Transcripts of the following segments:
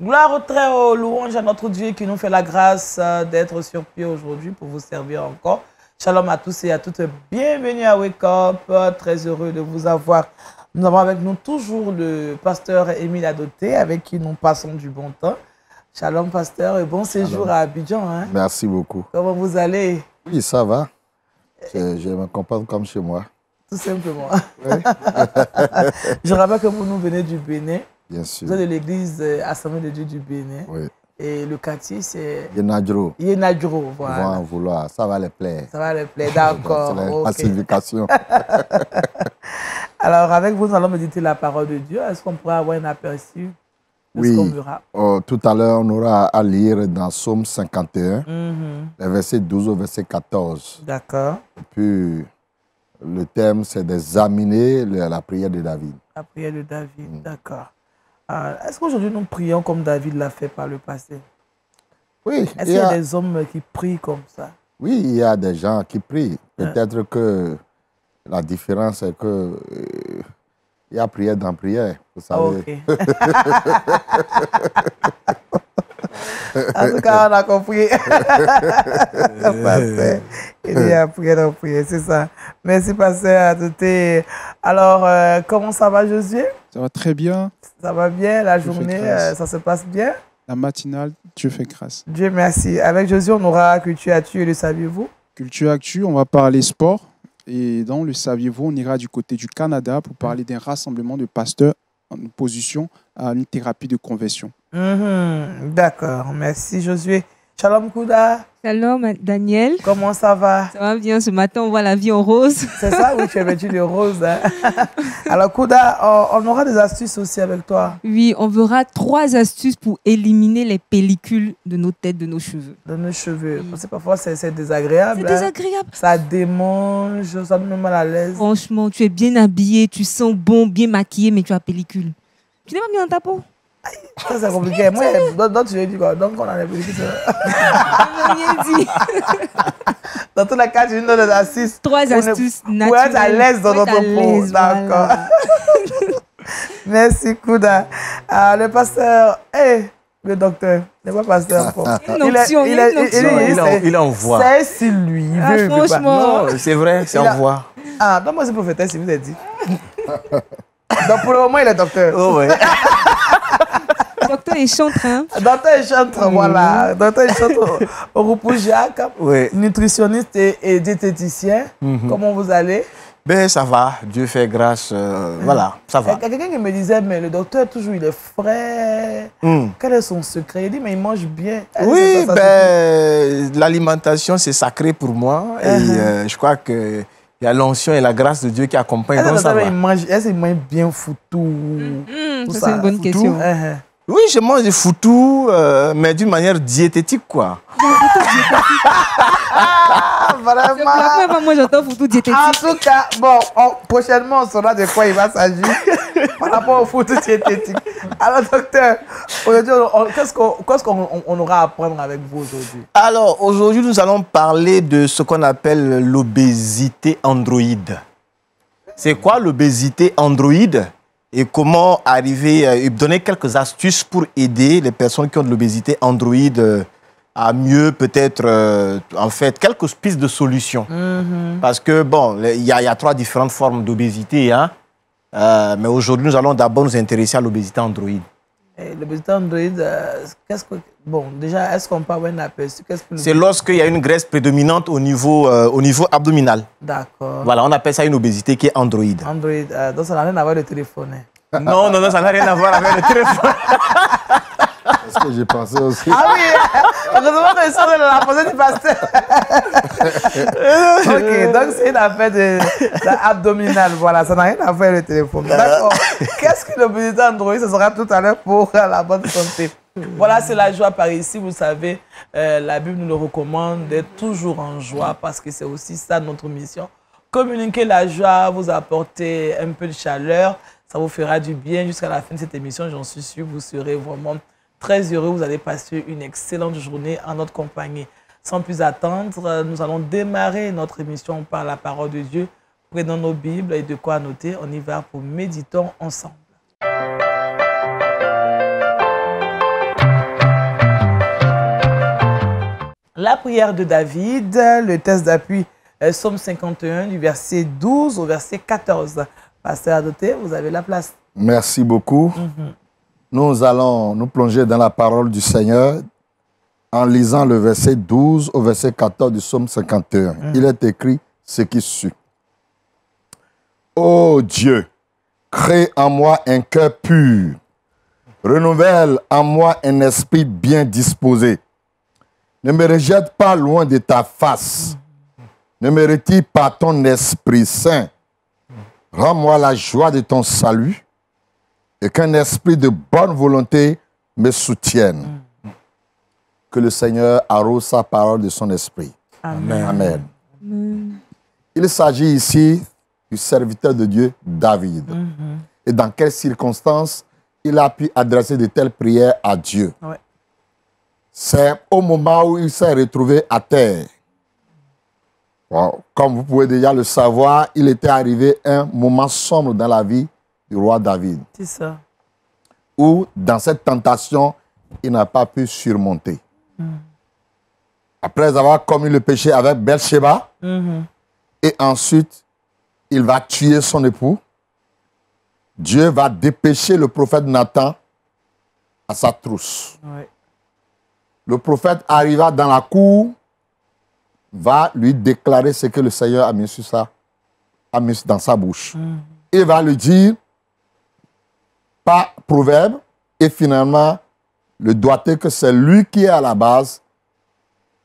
Gloire au très haut, louange à notre Dieu qui nous fait la grâce d'être sur pied aujourd'hui pour vous servir encore. Shalom à tous et à toutes. Bienvenue à Wake Up. Très heureux de vous avoir. Nous avons avec nous toujours le pasteur Émile Adoté avec qui nous passons du bon temps. Shalom pasteur et bon séjour à Abidjan. Hein. Merci beaucoup. Comment vous allez? Oui, ça va. Je me comporte comme chez moi. Tout simplement. Oui. Je rappelle que vous nous venez du Bénin. Bien sûr. Vous êtes de l'église Assemblée de Dieu du Bénin. Oui. Et le quartier, c'est... Yenadjro. Yenadjro, voilà. Ils vont en vouloir. Ça va les plaire. Ça va les plaire, d'accord. C'est la Okay. pacification. Alors, avec vous, nous allons méditer la parole de Dieu. Est-ce qu'on pourra avoir un aperçu de ce qu'on verra? Tout à l'heure, on aura à lire dans Psaume 51, les versets 12 au verset 14. D'accord. Et puis, le thème, c'est d'examiner la prière de David. La prière de David, d'accord. Est-ce qu'aujourd'hui, nous prions comme David l'a fait par le passé? Oui. Est-ce qu'il y a des hommes qui prient comme ça? Oui, il y a des gens qui prient. Peut-être que la différence, c'est que il y a prière dans prière, vous savez. Ok. En tout cas, on a compris. Il y a prière dans prière, c'est ça. Merci, pasteur Adoté. Alors, comment ça va, Josué? Ça va très bien. Ça va bien, la journée, ça se passe bien? La matinale, Dieu fait grâce. Dieu merci. Avec Josué, on aura Culture Actu et le saviez-vous? Culture Actu, on va parler sport. Et dans le saviez-vous, on ira du côté du Canada pour parler d'un rassemblement de pasteurs en opposition à une thérapie de conversion. D'accord, merci Josué. Shalom Kouda. Shalom Daniel. Comment ça va? Ça va bien, ce matin on voit la vie en rose. C'est ça, oui, tu es vêtu de rose. Hein? Alors Kouda, on aura des astuces aussi avec toi. Oui, on verra 3 astuces pour éliminer les pellicules de nos têtes, de nos cheveux. De nos cheveux, parce que parfois c'est désagréable. C'est désagréable. Ça démange, ça nous met mal à l'aise. Franchement, tu es bien habillé, tu sens bon, bien maquillé, mais tu as pellicule. Tu n'es pas bien dans ta peau? Ça c'est compliqué. Moi, donc tu as dit quoi? Donc on a les pellicules. Rien dit. Dans tous les cas, tu nous donnes des astuces. 3 astuces naturelles. Pour être à l'aise dans notre peau. D'accord. Voilà. Merci Kouda. Le pasteur, le docteur, n'est pas pasteur. Il envoie. C'est si lui. Franchement. Non, c'est vrai, c'est envoie. Ah, donc moi c'est prophétesse, si vous avez dit. Donc pour le moment, il est docteur. Oh, ouais. Docteur est chantre, hein? Docteur est chantre, voilà. Docteur est chantre au Roupoujak, oui. Nutritionniste et diététicien. Comment vous allez? Ben, ça va, Dieu fait grâce, voilà, ça va. Il y a quelqu'un qui me disait, mais le docteur, toujours, il est frais. Quel est son secret? Il dit, mais il mange bien. Oui, ben, l'alimentation, c'est sacré pour moi. Et je crois que il y a l'onction et la grâce de Dieu qui accompagnent. Est-ce qu'il mange bien foutou? Ça, c'est une bonne question. Oui, je mange du foutou, mais d'une manière diététique, quoi. Vraiment. C'est la première fois moi j'entends foutou diététique. En tout cas, bon, prochainement, on saura de quoi il va s'agir par rapport au foutou diététique. Alors, docteur, aujourd'hui, qu'est-ce qu'on aura à apprendre avec vous aujourd'hui? Alors, aujourd'hui, nous allons parler de ce qu'on appelle l'obésité androïde. C'est quoi l'obésité androïde? Et comment arriver, donner quelques astuces pour aider les personnes qui ont de l'obésité androïde à mieux peut-être, en fait, quelques pistes de solutions. Parce que, bon, il y a 3 différentes formes d'obésité, hein. Mais aujourd'hui, nous allons d'abord nous intéresser à l'obésité androïde. L'obésité androïde, bon, déjà, est-ce qu'on peut avoir un aperçu? C'est lorsqu'il y a une graisse prédominante au niveau abdominal. D'accord. Voilà, on appelle ça une obésité qui est androïde. Androïde, donc ça n'a rien à voir avec le téléphone. Hein. Non, ça n'a rien à voir avec le téléphone. C'est ce que j'ai pensé aussi. Ah oui, heureusement que je sors de la posée du pasteur. Ok, donc c'est une affaire abdominale, voilà, ça n'a rien à voir avec le téléphone. D'accord. Qu'est-ce que l'obésité androïde? Ce sera tout à l'heure pour la bonne santé. Voilà, c'est la joie par ici, vous savez, la Bible nous le recommande d'être toujours en joie parce que c'est aussi ça notre mission. Communiquer la joie, vous apporter un peu de chaleur, ça vous fera du bien jusqu'à la fin de cette émission, j'en suis sûr, vous serez vraiment très heureux, vous allez passer une excellente journée en notre compagnie. Sans plus attendre, nous allons démarrer notre émission par la parole de Dieu. Prenons nos Bibles et de quoi noter, on y va pour méditons ensemble. La prière de David, le texte d'appui, Psaume 51, du verset 12 au verset 14. Pasteur Adoté, vous avez la place. Merci beaucoup. Nous allons nous plonger dans la parole du Seigneur en lisant le verset 12 au verset 14 du Psaume 51. Il est écrit ce qui suit. Ô Dieu, crée en moi un cœur pur. Renouvelle en moi un esprit bien disposé. Ne me rejette pas loin de ta face. Ne me retire pas ton Esprit Saint. Rends-moi la joie de ton salut et qu'un esprit de bonne volonté me soutienne. Que le Seigneur arrose sa parole de son esprit. Amen. Amen. Il s'agit ici du serviteur de Dieu, David. Et dans quelles circonstances il a pu adresser de telles prières à Dieu. Ouais. C'est au moment où il s'est retrouvé à terre. Bon, comme vous pouvez déjà le savoir, il était arrivé un moment sombre dans la vie du roi David. C'est ça. Où, dans cette tentation, il n'a pas pu surmonter. Après avoir commis le péché avec Bathsheba, et ensuite, il va tuer son époux, Dieu va dépêcher le prophète Nathan à sa trousse. Ouais. Le prophète arriva dans la cour, va lui déclarer ce que le Seigneur a mis dans sa bouche. Il va lui dire, par proverbe, et finalement, le doigté que c'est lui qui est à la base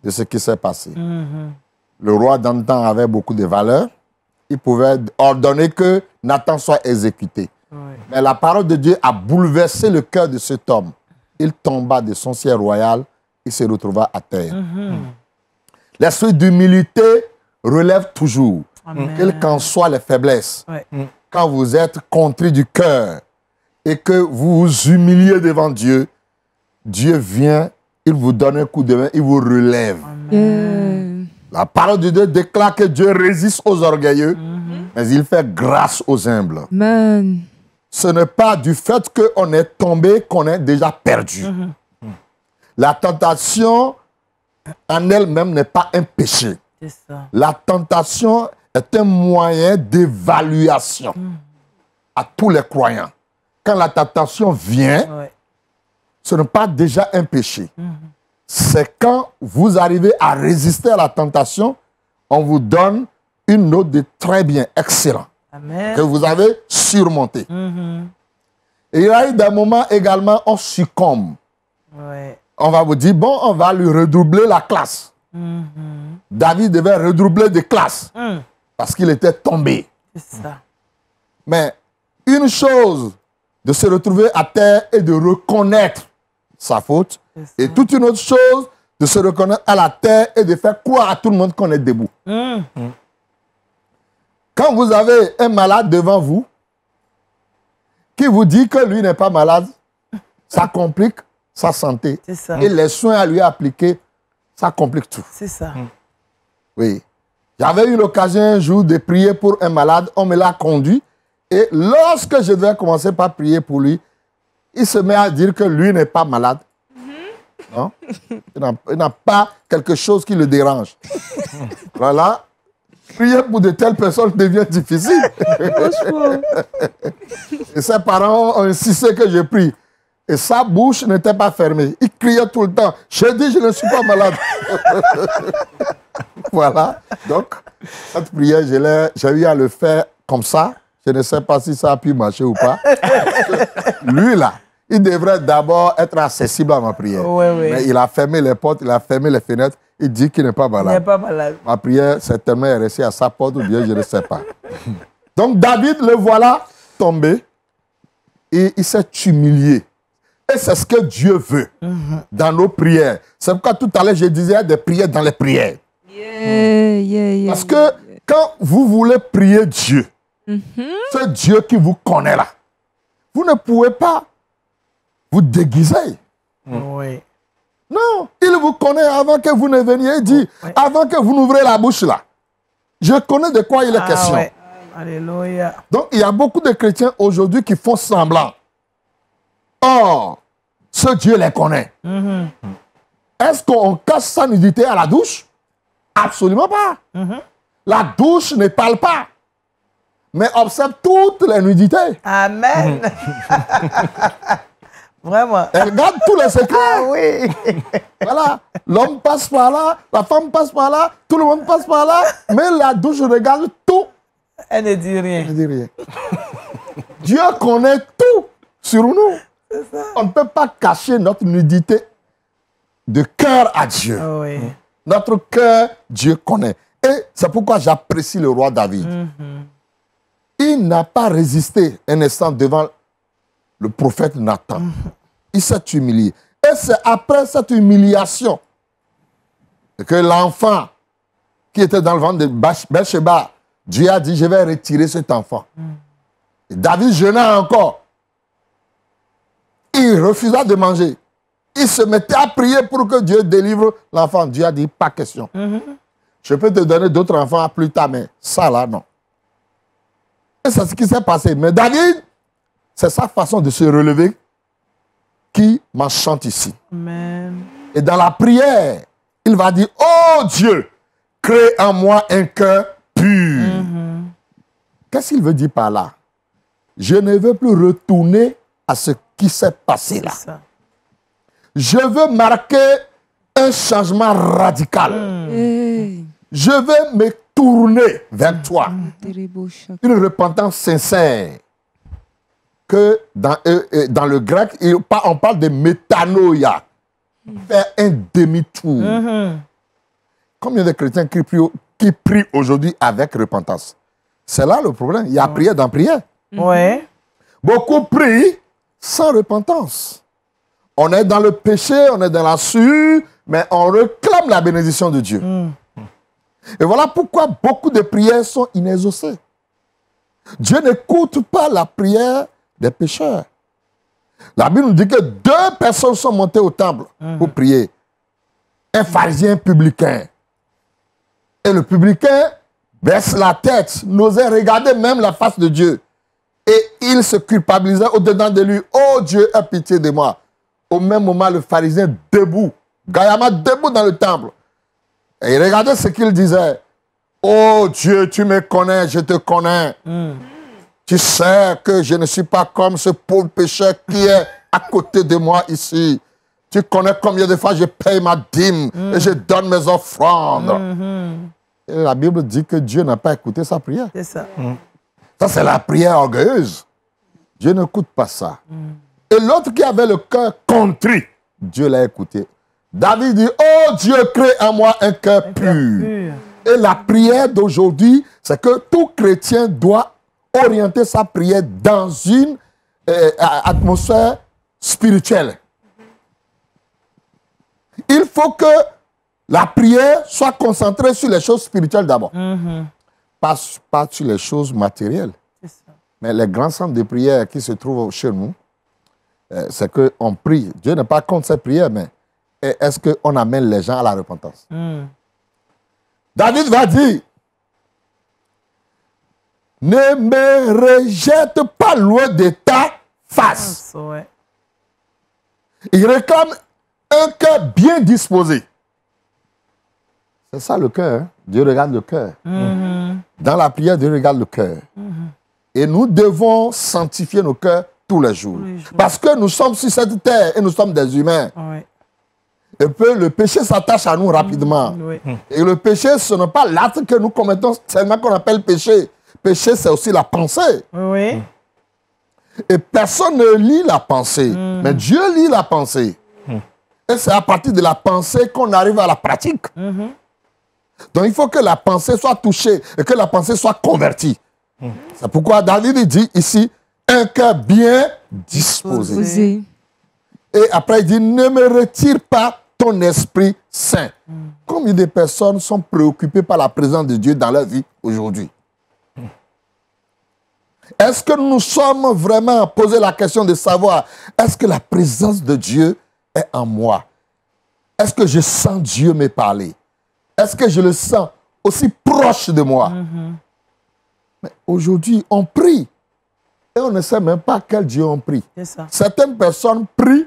de ce qui s'est passé. Le roi d'antan avait beaucoup de valeur. Il pouvait ordonner que Nathan soit exécuté. Ouais. Mais la parole de Dieu a bouleversé le cœur de cet homme. Il tomba de son siège royal, il se retrouva à terre. L'esprit d'humilité relève toujours, quelles qu'en soient les faiblesses. Ouais. Quand vous êtes contrit du cœur et que vous vous humiliez devant Dieu, Dieu vient, il vous donne un coup de main, il vous relève. La parole de Dieu déclare que Dieu résiste aux orgueilleux, mais il fait grâce aux humbles. Amen. Ce n'est pas du fait qu'on est tombé qu'on est déjà perdu. La tentation en elle-même n'est pas un péché. C'est ça. La tentation est un moyen d'évaluation à tous les croyants. Quand la tentation vient, Ouais. ce n'est pas déjà un péché. C'est quand vous arrivez à résister à la tentation, on vous donne une note de très bien, excellent, Amen. que vous avez surmonté. Et il y a eu des moments également, on succombe. Ouais. On va vous dire, bon, on va lui redoubler la classe. David devait redoubler de classe parce qu'il était tombé. C'est ça. Mais une chose de se retrouver à terre et de reconnaître sa faute, C'est ça. et toute une autre chose de se reconnaître à la terre et de faire croire à tout le monde qu'on est debout. Quand vous avez un malade devant vous qui vous dit que lui n'est pas malade, ça complique sa santé. C'est ça. Et les soins à lui appliquer, ça complique tout. C'est ça. Oui. J'avais eu l'occasion un jour de prier pour un malade, on me l'a conduit, et lorsque je devais commencer par prier pour lui, il se met à dire que lui n'est pas malade. Non? Il n'a pas quelque chose qui le dérange. Voilà. Prier pour de telles personnes devient difficile. Et ses parents ont insisté que je prie. Et sa bouche n'était pas fermée. Il criait tout le temps. Je dis, je ne suis pas malade. Voilà. Donc, cette prière, j'ai eu à le faire comme ça. Je ne sais pas si ça a pu marcher ou pas. Lui, là, il devrait d'abord être accessible à ma prière. Ouais, ouais. Mais il a fermé les portes, il a fermé les fenêtres. Il dit qu'il n'est pas Il n'est malade. pas malade. Ma prière, certainement, est restée à sa porte ou bien je ne sais pas. Donc, David, le voilà tombé et il s'est humilié. Et c'est ce que Dieu veut dans nos prières. C'est pourquoi tout à l'heure, je disais il y a des prières dans les prières. Parce que quand vous voulez prier Dieu, c'est Dieu qui vous connaît là. Vous ne pouvez pas vous déguiser. Oui. Non, il vous connaît avant que vous ne veniez. Il dit, avant que vous n'ouvrez la bouche là, je connais de quoi il est question. Ouais. Alléluia. Donc, il y a beaucoup de chrétiens aujourd'hui qui font semblant. Or, ce Dieu les connaît. Est-ce qu'on cache sa nudité à la douche? Absolument pas. La douche ne parle pas. Mais observe toutes les nudités. Amen. Vraiment. Elle regarde tous les secrets. Ah oui. Voilà. L'homme passe par là, la femme passe par là, tout le monde passe par là. Mais la douche regarde tout. Elle ne dit Elle rien. ne dit rien. Dieu connaît tout sur nous. On ne peut pas cacher notre nudité de cœur à Dieu. Ah oui. Notre cœur, Dieu connaît. Et c'est pourquoi j'apprécie le roi David. Il n'a pas résisté un instant devant le prophète Nathan. Il s'est humilié. Et c'est après cette humiliation que l'enfant qui était dans le ventre de Bathsheba, Dieu a dit, je vais retirer cet enfant. Et David jeûna encore. Il refusa de manger. Il se mettait à prier pour que Dieu délivre l'enfant. Dieu a dit, pas question. Je peux te donner d'autres enfants plus tard, mais ça là, non. Et c'est ce qui s'est passé. Mais David, c'est sa façon de se relever qui m'enchante ici. Amen. Et dans la prière, il va dire, oh Dieu, crée en moi un cœur pur. Qu'est-ce qu'il veut dire par là? Je ne veux plus retourner à ce qui s'est passé là. Ça. Je veux marquer un changement radical. Hey, Je veux me tourner vers toi. terrible choc. Une repentance sincère. Que dans le grec, on parle de métanoïa. Faire un demi-tour. Combien de chrétiens qui prient aujourd'hui avec repentance? C'est là le problème. Il y a prière dans prière. Ouais. Beaucoup prient sans repentance. On est dans le péché, on est dans la sueur, mais on réclame la bénédiction de Dieu. Et voilà pourquoi beaucoup de prières sont inexaucées. Dieu n'écoute pas la prière des pécheurs. La Bible nous dit que 2 personnes sont montées au temple pour prier. Un pharisien publicain. Et le publicain baisse la tête, n'osait regarder même la face de Dieu. Et il se culpabilisait au-dedans de lui. Oh Dieu, aie pitié de moi. Au même moment, le pharisien debout, gaillamment debout dans le temple. Et il regardait ce qu'il disait. Oh Dieu, tu me connais, je te connais. Tu sais que je ne suis pas comme ce pauvre pécheur qui est à côté de moi ici. Tu connais combien de fois je paye ma dîme et je donne mes offrandes. Et la Bible dit que Dieu n'a pas écouté sa prière. C'est ça. Ça, c'est la prière orgueilleuse. Dieu n'écoute pas ça. Et l'autre qui avait le cœur contrit, Dieu l'a écouté. David dit, oh Dieu, crée en moi un cœur pur. Et la prière d'aujourd'hui, c'est que tout chrétien doit orienter sa prière dans une atmosphère spirituelle. Il faut que la prière soit concentrée sur les choses spirituelles d'abord. Pas sur les choses matérielles. C'est ça. Mais les grands centres de prière qui se trouvent chez nous, c'est qu'on prie. Dieu n'est pas contre ces prières, mais est-ce qu'on amène les gens à la repentance? David va dire, ne me rejette pas loin de ta face. Ouais. Il réclame un cœur bien disposé. C'est ça le cœur. Hein? Dieu regarde le cœur. Dans la prière, Dieu regarde le cœur. Et nous devons sanctifier nos cœurs tous les jours. Parce que nous sommes sur cette terre et nous sommes des humains. Ouais. Et puis le péché s'attache à nous rapidement. Oui. Et le péché, ce n'est pas l'acte que nous commettons seulement qu'on appelle péché. Péché, c'est aussi la pensée. Oui. Et personne ne lit la pensée. Mais Dieu lit la pensée. Et c'est à partir de la pensée qu'on arrive à la pratique. Donc il faut que la pensée soit touchée et que la pensée soit convertie. C'est pourquoi David dit ici, un cœur bien disposé. Posé. Et après il dit, ne me retire pas ton Esprit Saint. Combien de personnes sont préoccupées par la présence de Dieu dans leur vie aujourd'hui? Est-ce que nous sommes vraiment posé la question de savoir, est-ce que la présence de Dieu est en moi? Est-ce que je sens Dieu me parler? Est-ce que je le sens aussi proche de moi? Mais aujourd'hui, on prie. Et on ne sait même pas quel Dieu on prie. C'est ça. Certaines personnes prient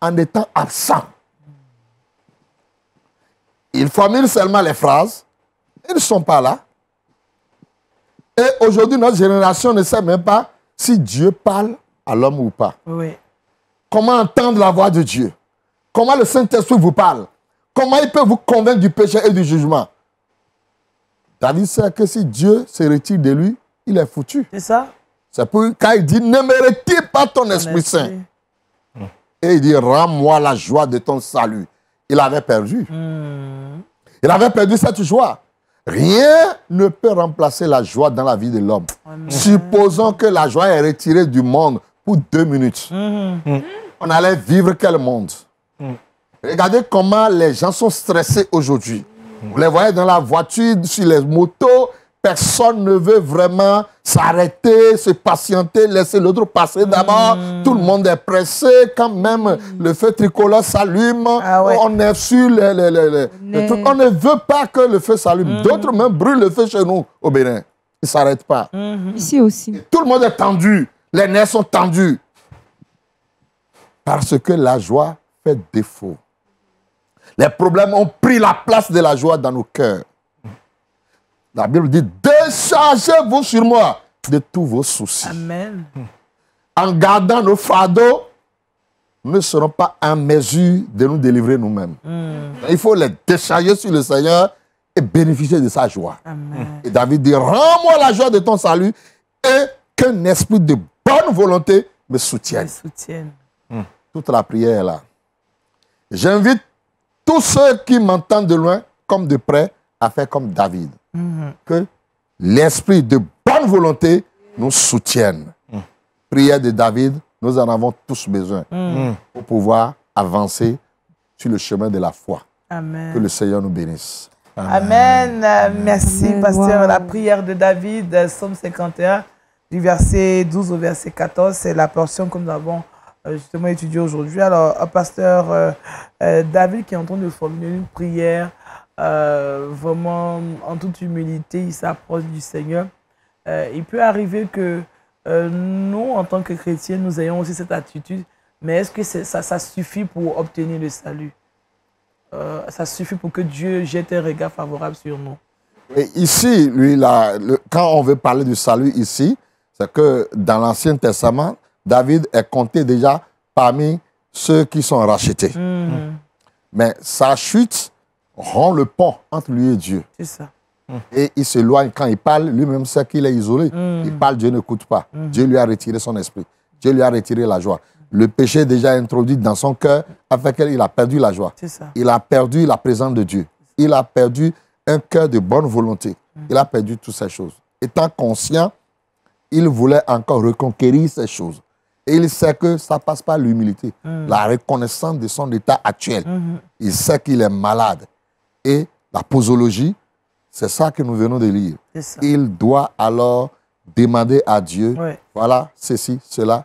en étant absents. Ils formulent seulement les phrases. Ils ne sont pas là. Et aujourd'hui, notre génération ne sait même pas si Dieu parle à l'homme ou pas. Oui. Comment entendre la voix de Dieu? Comment le Saint-Esprit vous parle? Comment il peut vous convaincre du péché et du jugement? David sait que si Dieu se retire de lui, il est foutu. C'est ça? C'est pour quand il dit, ne me retire pas ton Esprit Saint. Et il dit, rends-moi la joie de ton salut. Il avait perdu. Il avait perdu cette joie. Rien ne peut remplacer la joie dans la vie de l'homme. Supposons que la joie est retirée du monde pour 2 minutes. On allait vivre quel monde? Regardez comment les gens sont stressés aujourd'hui. Vous les voyez dans la voiture, sur les motos, personne ne veut vraiment s'arrêter, se patienter, laisser l'autre passer d'abord. Tout le monde est pressé. Quand même le feu tricolore s'allume, on est sur le truc. On ne veut pas que le feu s'allume. D'autres même brûlent le feu chez nous au Bénin. Ils ne s'arrêtent pas. Ici aussi. Et tout le monde est tendu. Les nerfs sont tendus. Parce que la joie fait défaut. Les problèmes ont pris la place de la joie dans nos cœurs. La Bible dit, déchargez-vous sur moi de tous vos soucis. Amen. En gardant nos fardeaux, nous ne serons pas en mesure de nous délivrer nous-mêmes. Il faut les décharger sur le Seigneur et bénéficier de sa joie. Amen. Et David dit, rends-moi la joie de ton salut et qu'un esprit de bonne volonté me soutienne. Toute la prière est là. J'invite tous ceux qui m'entendent de loin comme de près à faire comme David. Que l'esprit de bonne volonté nous soutienne. Prière de David, nous en avons tous besoin pour pouvoir avancer sur le chemin de la foi. Amen. Que le Seigneur nous bénisse. Amen. Merci, Amen. pasteur. Wow. La prière de David, Psaume 51, du verset 12 au verset 14, c'est la portion que nous avons justement étudiée aujourd'hui. Alors, pasteur David qui est en train de formuler une prière, vraiment en toute humilité, il s'approche du Seigneur. Il peut arriver que nous, en tant que chrétiens, nous ayons aussi cette attitude, mais est-ce que ça suffit pour obtenir le salut? Ça suffit pour que Dieu jette un regard favorable sur nous? Et ici, lui, quand on veut parler du salut ici, c'est que dans l'Ancien Testament, David est compté déjà parmi ceux qui sont rachetés. Mais sa chute rompt le pont entre lui et Dieu. C'est ça. Et il s'éloigne quand il parle, lui-même sait qu'il est isolé. Il parle, Dieu n'écoute pas. Dieu lui a retiré son esprit. Dieu lui a retiré la joie. Le péché est déjà introduit dans son cœur, avec lequel il a perdu la joie. C'est ça. Il a perdu la présence de Dieu. Il a perdu un cœur de bonne volonté. Il a perdu toutes ces choses. Étant conscient, il voulait encore reconquérir ces choses. Et il sait que ça passe par l'humilité, la reconnaissance de son état actuel. Il sait qu'il est malade. Et la posologie, c'est ça que nous venons de lire. Il doit alors demander à Dieu, voilà, ceci, cela,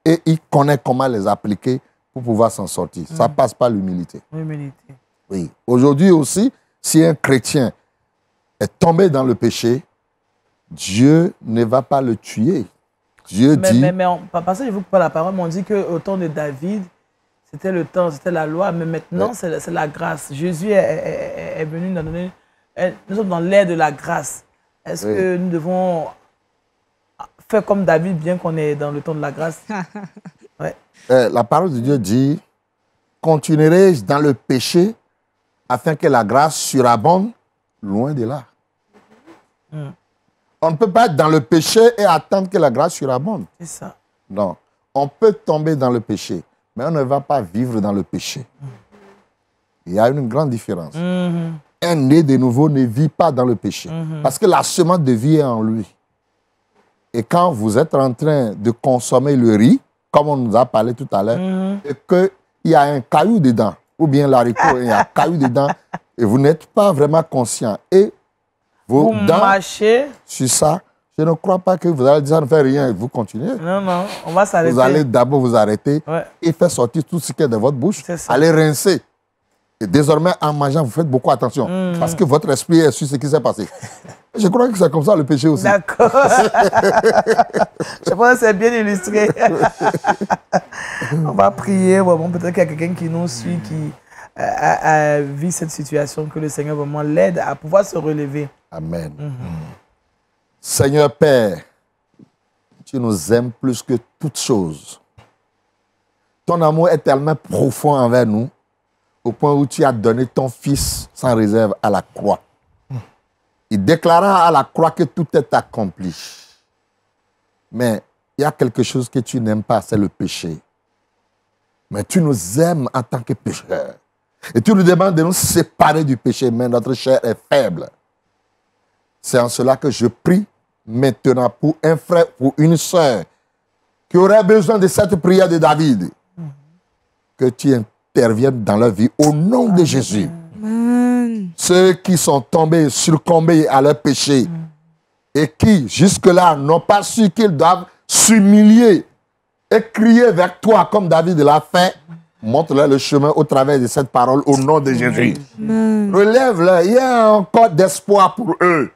et il connaît comment les appliquer pour pouvoir s'en sortir. Ça passe par l'humilité. Oui. Aujourd'hui aussi, si un chrétien est tombé dans le péché, Dieu ne va pas le tuer. Dieu dit... Mais parce que je vous parle la parole, on dit qu'au temps de David, c'était le temps, c'était la loi, mais maintenant, c'est la grâce. Jésus est venu nous donner... Nous sommes dans l'ère de la grâce. Est-ce que nous devons faire comme David, bien qu'on est dans le temps de la grâce? La parole de Dieu dit, continuerai-je dans le péché afin que la grâce surabonde? Loin de là. On ne peut pas être dans le péché et attendre que la grâce surabonde. C'est ça. Non. On peut tomber dans le péché, mais on ne va pas vivre dans le péché. Il y a une grande différence. Un né de nouveau ne vit pas dans le péché. Parce que la semence de vie est en lui. Et quand vous êtes en train de consommer le riz, comme on nous a parlé tout à l'heure, et qu'il y a un caillou dedans, ou bien l'haricot, il y a un caillou dedans, et vous n'êtes pas vraiment conscient. Et vos dents, marchez sur ça, je ne crois pas que vous allez dire ça ne fait rien et vous continuez. Non, non, on va s'arrêter. Vous allez d'abord vous arrêter et faire sortir tout ce qui est de votre bouche. Allez rincer. Et désormais, en mangeant, vous faites beaucoup attention. Parce que votre esprit est sur ce qui s'est passé. Je crois que c'est comme ça le péché aussi. D'accord. Je pense que c'est bien illustré. On va prier. Bon, peut-être qu'il y a quelqu'un qui nous suit, qui a vu cette situation, que le Seigneur vraiment l'aide à pouvoir se relever. Amen. Seigneur Père, tu nous aimes plus que toutes choses. Ton amour est tellement profond envers nous, au point où tu as donné ton Fils sans réserve à la croix. Il déclara à la croix que tout est accompli. Mais il y a quelque chose que tu n'aimes pas, c'est le péché. Mais tu nous aimes en tant que pécheurs. Et tu nous demandes de nous séparer du péché, mais notre chair est faible. C'est en cela que je prie maintenant pour un frère, pour une sœur qui aurait besoin de cette prière de David. Que tu interviennes dans leur vie au nom de Jésus. Amen. Ceux qui sont tombés, succombés à leur péché et qui, jusque-là, n'ont pas su qu'ils doivent s'humilier et crier vers toi comme David l'a fait, montre-leur le chemin au travers de cette parole au nom de Jésus. Relève-leur, il y a encore d'espoir pour eux.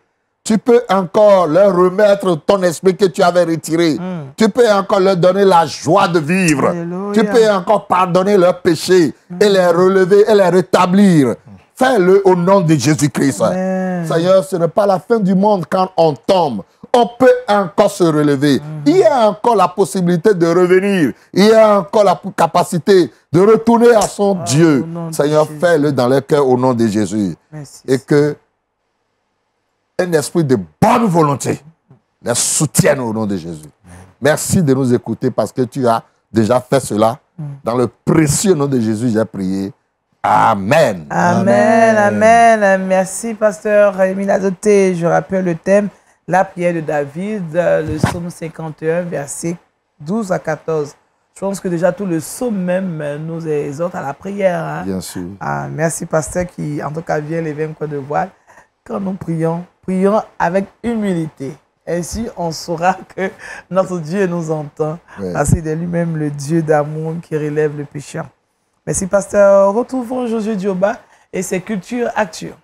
Tu peux encore leur remettre ton esprit que tu avais retiré. Tu peux encore leur donner la joie de vivre. Alléluia. Tu peux encore pardonner leurs péchés et les relever et les rétablir. Fais-le au nom de Jésus-Christ. Seigneur, ce n'est pas la fin du monde quand on tombe. On peut encore se relever. Il y a encore la possibilité de revenir. Il y a encore la capacité de retourner à son Dieu. Seigneur, fais-le dans leur cœur au nom de Jésus. Merci. Et que un esprit de bonne volonté les soutienne au nom de Jésus. Merci de nous écouter parce que tu as déjà fait cela. Dans le précieux nom de Jésus, j'ai prié. Amen. Amen, amen. Merci, pasteur Émile Azoté. Je rappelle le thème, la prière de David, le psaume 51, versets 12 à 14. Je pense que déjà tout le psaume même nous exhorte à la prière. Hein? Bien sûr. Ah, merci, pasteur, qui en tout cas vient lever un coin de voile. Quand nous prions, prions avec humilité. Ainsi, on saura que notre Dieu nous entend. Ouais. Parce qu'il est lui-même le Dieu d'amour qui relève le pécheur. Merci, pasteur. Retrouvons Josué Dioba et ses cultures actuelles.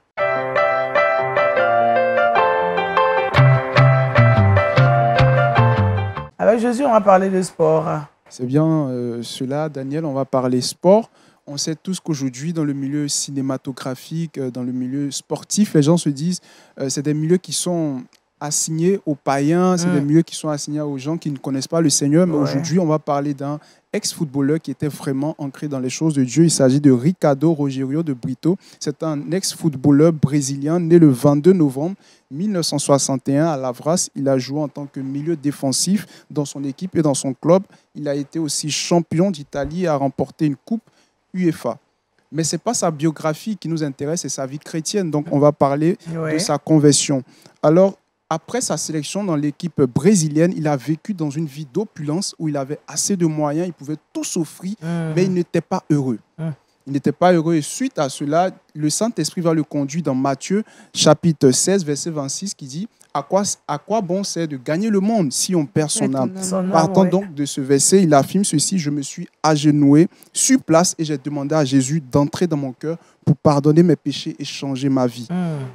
Avec Josué, on va parler de sport. C'est bien cela, Daniel. On va parler sport. On sait tous qu'aujourd'hui, dans le milieu cinématographique, dans le milieu sportif, les gens se disent c'est des milieux qui sont assignés aux païens, c'est des milieux qui sont assignés aux gens qui ne connaissent pas le Seigneur. Mais aujourd'hui, on va parler d'un ex-footballeur qui était vraiment ancré dans les choses de Dieu. Il s'agit de Ricardo Rogério de Brito. C'est un ex-footballeur brésilien né le 22 novembre 1961 à Lavras. Il a joué en tant que milieu défensif dans son équipe et dans son club. Il a été aussi champion d'Italie et a remporté une coupe UEFA. Mais ce n'est pas sa biographie qui nous intéresse, c'est sa vie chrétienne. Donc, on va parler de sa conversion. Alors, après sa sélection dans l'équipe brésilienne, il a vécu dans une vie d'opulence où il avait assez de moyens, il pouvait tout s'offrir, mais il n'était pas heureux. Il n'était pas heureux et suite à cela, le Saint-Esprit va le conduire dans Matthieu, chapitre 16, verset 26, qui dit « À quoi bon c'est de gagner le monde si on perd son âme ?» Partant donc de ce verset, il affirme ceci: « Je me suis agenouillé sur place et j'ai demandé à Jésus d'entrer dans mon cœur pour pardonner mes péchés et changer ma vie. »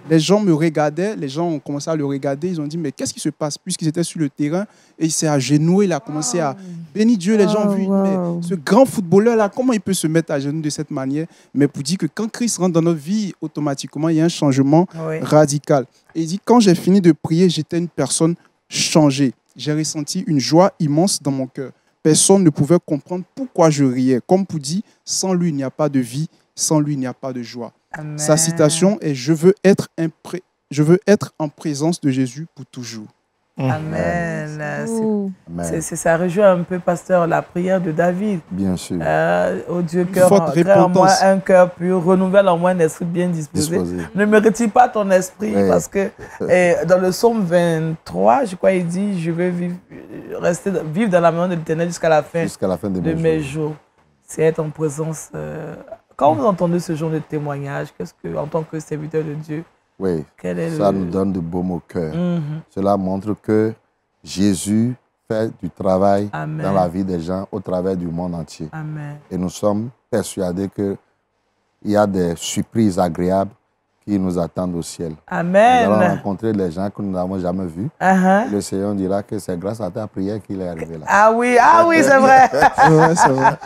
Les gens me regardaient, les gens ont commencé à le regarder, ils ont dit « Mais qu'est-ce qui se passe ?» Puisqu'ils étaient sur le terrain et il s'est agenouillé, il a commencé à bénir Dieu. Les gens ont vu « Mais ce grand footballeur-là, comment il peut se mettre à genoux de cette manière ?» Mais pour dire que quand Christ rentre dans notre vie, automatiquement, il y a un changement radical. Et il dit, quand j'ai fini de prier, j'étais une personne changée. J'ai ressenti une joie immense dans mon cœur. Personne ne pouvait comprendre pourquoi je riais. Comme pour dire, sans lui, il n'y a pas de vie, sans lui, il n'y a pas de joie. Amen. Sa citation est, je veux être en présence de Jésus pour toujours. Amen. Ça rejoint un peu, pasteur, la prière de David. Bien sûr. Oh Dieu, crée en moi un cœur pur, renouvelle en moi un esprit bien disposé. Ne me retire pas ton esprit, parce que dans le psaume 23, je crois, il dit, je vais vivre dans la maison de l'Éternel jusqu'à la fin de mes jours. C'est être en présence. Quand vous entendez ce genre de témoignage, qu'est-ce que, en tant que serviteur de Dieu, oui, ça nous donne de baume au cœur. Cela montre que Jésus fait du travail dans la vie des gens au travers du monde entier. Amen. Et nous sommes persuadés qu'il y a des surprises agréables qui nous attendent au ciel. Amen. Nous allons rencontrer des gens que nous n'avons jamais vus. Le Seigneur dira que c'est grâce à ta prière qu'il est arrivé là. Ah oui, c'est vrai. Ouais, c'est vrai.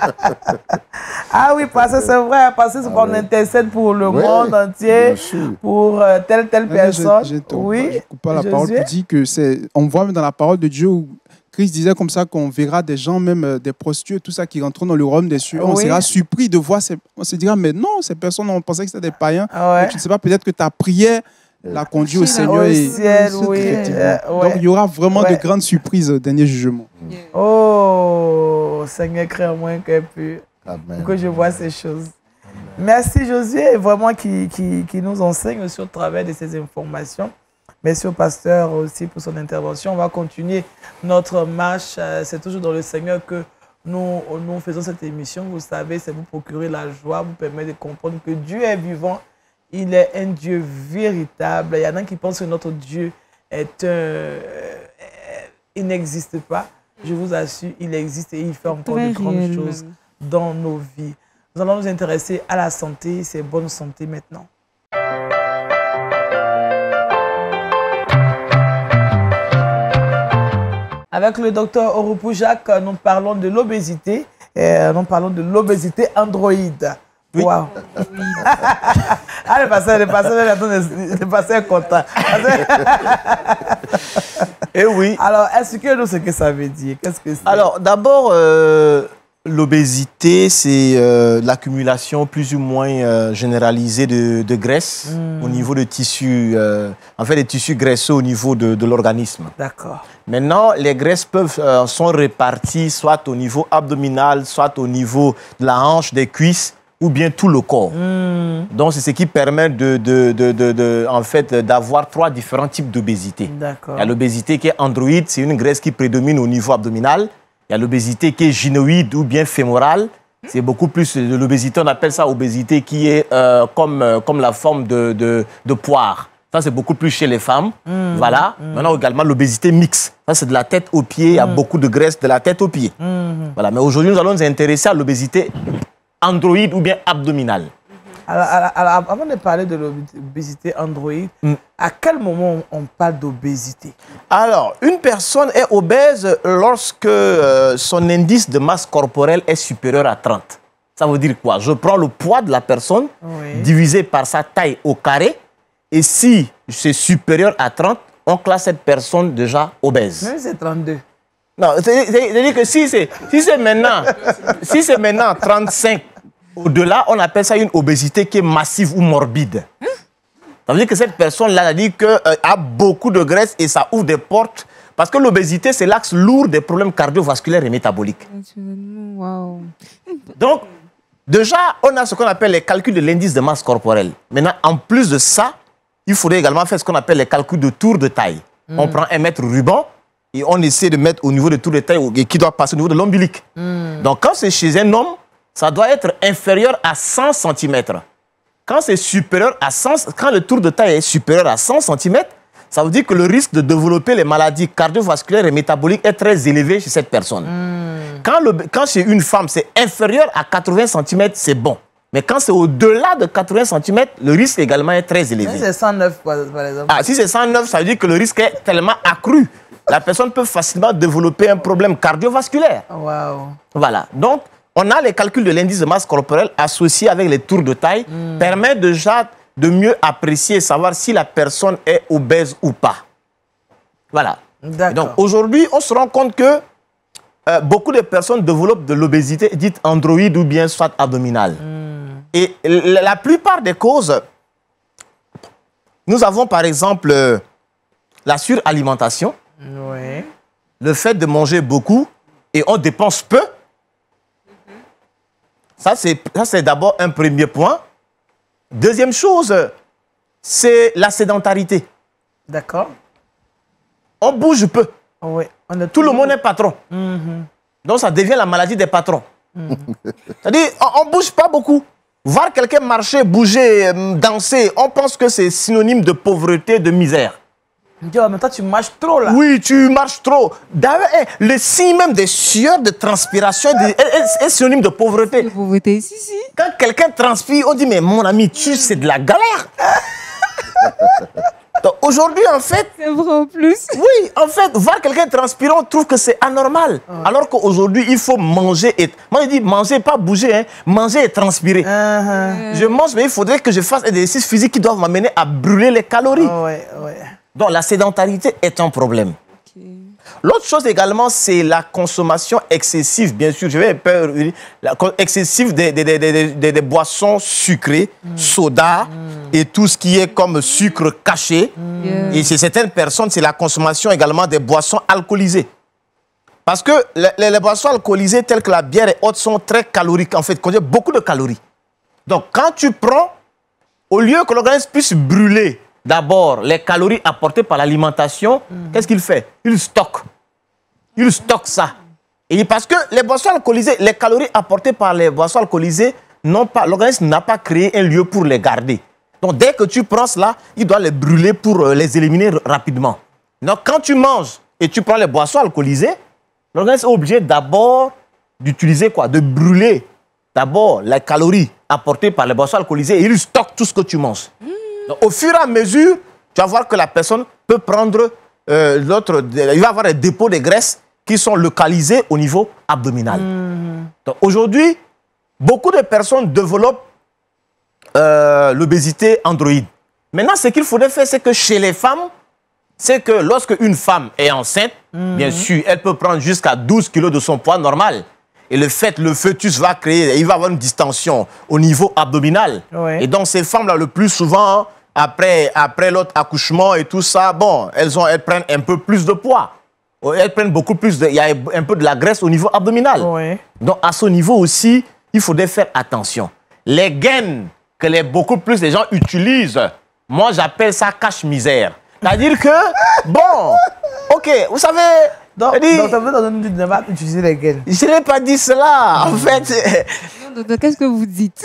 Ah oui, parce que c'est vrai, parce qu'on intercède pour le monde entier, pour telle personne. Je Oui. coupe pas la parole pour dire que c'est. On voit même dans la parole de Dieu où Christ disait comme ça qu'on verra des gens, même des prostituées, tout ça, qui rentreront dans le royaume des cieux. On sera surpris de voir, on se dira, mais non, ces personnes, on pensait que c'était des païens. Mais tu ne sais pas, peut-être que ta prière l'a conduit au Seigneur. Au ciel, oui. Donc, il y aura vraiment de grandes surprises au dernier jugement. Oh, Seigneur, crée en moi que pu. Amen. Pour que je vois ces choses. Merci Josué, vraiment qui nous enseigne aussi au travers de ces informations. Merci au pasteur aussi pour son intervention. On va continuer notre marche. C'est toujours dans le Seigneur que nous faisons cette émission. Vous savez, c'est vous procurer la joie, vous permettre de comprendre que Dieu est vivant. Il est un Dieu véritable. Il y en a qui pensent que notre Dieu il n'existe pas. Je vous assure, il existe et il fait encore de grandes choses dans nos vies. Nous allons nous intéresser à la santé, c'est bonne santé maintenant. Avec le docteur Orupou Jacques, nous parlons de l'obésité. Nous parlons de l'obésité androïde. Oui. Wow. Ah, le passé est content. Eh oui. Alors, expliquez-nous ce que ça veut dire. Qu'est-ce que c'est? Alors, d'abord, l'obésité, c'est l'accumulation plus ou moins généralisée de graisse au niveau de tissus, en fait, des tissus graisseux au niveau de l'organisme. D'accord. Maintenant, les graisses sont réparties soit au niveau abdominal, soit au niveau de la hanche, des cuisses, ou bien tout le corps. Donc, c'est ce qui permet en fait, d'avoir 3 différents types d'obésité. D'accord. Il y a l'obésité qui est androïde, c'est une graisse qui prédomine au niveau abdominal. Il y a l'obésité qui est gynoïde ou bien fémorale. C'est beaucoup plus de l'obésité, on appelle ça obésité qui est comme la forme de poire. Ça, c'est beaucoup plus chez les femmes. Voilà. Maintenant, également, l'obésité mixte. Ça, c'est de la tête aux pieds. Il y a beaucoup de graisse de la tête aux pieds. Voilà. Mais aujourd'hui, nous allons nous intéresser à l'obésité androïde ou bien abdominale. Alors, avant de parler de l'obésité androïde, à quel moment on parle d'obésité? Alors, une personne est obèse lorsque son indice de masse corporelle est supérieur à 30. Ça veut dire quoi? Je prends le poids de la personne divisé par sa taille au carré. Et si c'est supérieur à 30, on classe cette personne déjà obèse. Même si c'est 32. Non, c'est-à-dire que si c'est maintenant 35, au-delà, on appelle ça une obésité qui est massive ou morbide. Ça veut dire que cette personne-là a beaucoup de graisse et ça ouvre des portes. Parce que l'obésité, c'est l'axe lourd des problèmes cardiovasculaires et métaboliques. Wow. Donc, déjà, on a ce qu'on appelle les calculs de l'indice de masse corporelle. Maintenant, en plus de ça, il faudrait également faire ce qu'on appelle les calculs de tour de taille. On prend un mètre ruban et on essaie de mettre au niveau de tour de taille qui doit passer au niveau de l'ombilic. Donc, quand c'est chez un homme, ça doit être inférieur à 100 cm. Quand c'est supérieur à 100, quand le tour de taille est supérieur à 100 cm, ça veut dire que le risque de développer les maladies cardiovasculaires et métaboliques est très élevé chez cette personne. Quand chez une femme, c'est inférieur à 80 cm, c'est bon. Mais quand c'est au-delà de 80 cm, le risque également est très élevé. Si c'est 109, par exemple. Ah, si c'est 109, ça veut dire que le risque est tellement accru. La personne peut facilement développer un problème cardiovasculaire. Wow. Voilà. Donc, on a les calculs de l'indice de masse corporelle associés avec les tours de taille, permet déjà de mieux apprécier et savoir si la personne est obèse ou pas. Voilà. Donc, aujourd'hui, on se rend compte que beaucoup de personnes développent de l'obésité dite androïde ou bien soit abdominale. Et la plupart des causes, nous avons par exemple la suralimentation, le fait de manger beaucoup et on dépense peu. Ça, c'est d'abord un premier point. Deuxième chose, c'est la sédentarité. D'accord. On bouge peu. Oui. Tout le monde est patron. Donc, ça devient la maladie des patrons. C'est-à-dire, on ne bouge pas beaucoup. Voir quelqu'un marcher, bouger, danser, on pense que c'est synonyme de pauvreté, de misère. Mais toi, tu marches trop, là. Oui, tu marches trop. D'ailleurs, le signe même des sueurs, de transpiration est synonyme de pauvreté. De pauvreté, si. Quand quelqu'un transpire, on dit, mais mon ami, c'est de la galère. Donc aujourd'hui, en fait... C'est vrai en plus. Oui, en fait, voir quelqu'un transpirant, on trouve que c'est anormal. Alors qu'aujourd'hui, il faut manger et... Moi, je dis manger, pas bouger, hein. Manger et transpirer. Je mange, mais il faudrait que je fasse des exercices physiques qui doivent m'amener à brûler les calories. Donc la sédentarité est un problème. L'autre chose également, c'est la consommation excessive, bien sûr, je vais peur, excessive des boissons sucrées, soda et tout ce qui est comme sucre caché. Et chez certaines personnes, c'est la consommation également des boissons alcoolisées. Parce que les boissons alcoolisées telles que la bière et autres sont très caloriques, en fait, contiennent beaucoup de calories. Donc quand tu prends, au lieu que l'organisme puisse brûler d'abord les calories apportées par l'alimentation, qu'est-ce qu'il fait? Il stocke. Il stocke ça. Et parce que les boissons alcoolisées, les calories apportées par les boissons alcoolisées, l'organisme n'a pas créé un lieu pour les garder. Donc dès que tu prends cela, il doit les brûler pour les éliminer rapidement. Donc quand tu manges et tu prends les boissons alcoolisées, l'organisme est obligé d'abord d'utiliser quoi? De brûler d'abord les calories apportées par les boissons alcoolisées et il stocke tout ce que tu manges. Donc, au fur et à mesure, tu vas voir que la personne peut prendre il va avoir des dépôts de graisse qui sont localisés au niveau abdominal. Donc aujourd'hui, beaucoup de personnes développent l'obésité androïde. Maintenant, ce qu'il faudrait faire, c'est que chez les femmes, c'est que lorsque une femme est enceinte, bien sûr, elle peut prendre jusqu'à 12 kg de son poids normal. Et le fœtus va créer, il va avoir une distension au niveau abdominal. Et donc ces femmes-là, le plus souvent, après l'autre accouchement et tout ça, bon, elles prennent un peu plus de poids. Elles prennent beaucoup plus il y a un peu de la graisse au niveau abdominal. Donc à ce niveau aussi, il faudrait faire attention. Les gaines que beaucoup plus les gens utilisent, moi j'appelle ça cache-misère. C'est-à-dire que, bon, ok, vous savez... Donc ça veut dire ne pas utiliser les gaines. Je n'ai pas dit cela, en fait. Qu'est-ce que vous dites?